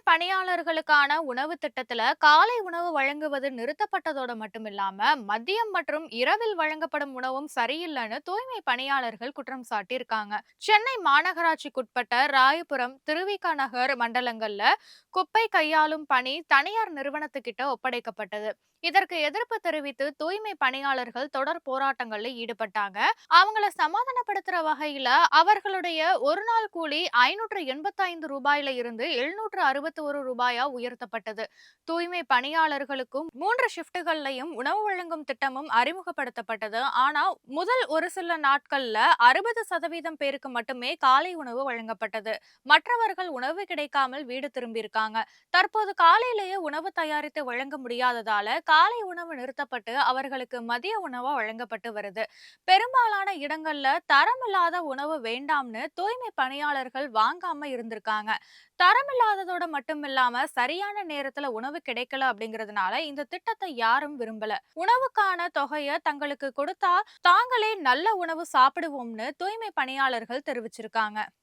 பணியாளர்களுக்கான உணவு திட்டத்துல காலை உணவு வழங்குவது நிறுத்தப்பட்டதோட மட்டுமில்லாம மதியம் மற்றும் இரவில் வழங்கப்படும் உணவும் சரியில்லைன்னு தூய்மை பணியாளர்கள் குற்றம் சாட்டியிருக்காங்க. சென்னை மாநகராட்சிக்குட்பட்ட ராயபுரம், திருவிக நகர் மண்டலங்கள்ல குப்பை கையாளும் பணி தனியார் நிறுவனத்துக்கிட்ட ஒப்படைக்கப்பட்டது. இதற்கு எதிர்ப்பு தெரிவித்து தூய்மை பணியாளர்கள் தொடர் போராட்டங்கள்ல ஈடுபட்டாங்க. அவங்கள சமாதானப்படுத்துற வகையில அவர்களுடைய ஒரு நாள் கூலி ரூ. 585 இருந்து ரூ. 761 உயர்த்தப்பட்டது. தூய்மை பணியாளர்களுக்கும் 3 ஷிப்டுகள்லயும் உணவு வழங்கும் திட்டமும் அறிமுகப்படுத்தப்பட்டது. ஆனா முதல் ஒரு சில நாட்கள்ல 60% பேருக்கு மட்டுமே காலை உணவு வழங்கப்பட்டது. மற்றவர்கள் உணவு கிடைக்காமல் வீடு திரும்பியிருக்காங்க. தற்போது காலையிலேயே உணவு தயாரித்து வழங்க முடியாததால காலை உணவு நிறுத்தப்பட்டு அவர்களுக்கு மதிய உணவா வழங்கப்பட்டு வருது. பெரும்பாலான இடங்கள்ல தரமில்லாத உணவு வேண்டாம்னு தூய்மை பணியாளர்கள் வாங்காம இருந்திருக்காங்க. தரமில்லாததோட மட்டும் இல்லாம சரியான நேரத்துல உணவு கிடைக்கல அப்படிங்கறதுனால இந்த திட்டத்தை யாரும் விரும்பல. உணவுக்கான தொகையை தங்களுக்கு கொடுத்தா தாங்களே நல்ல உணவு சாப்பிடுவோம்னு தூய்மை பணியாளர்கள் தெரிவிச்சிருக்காங்க.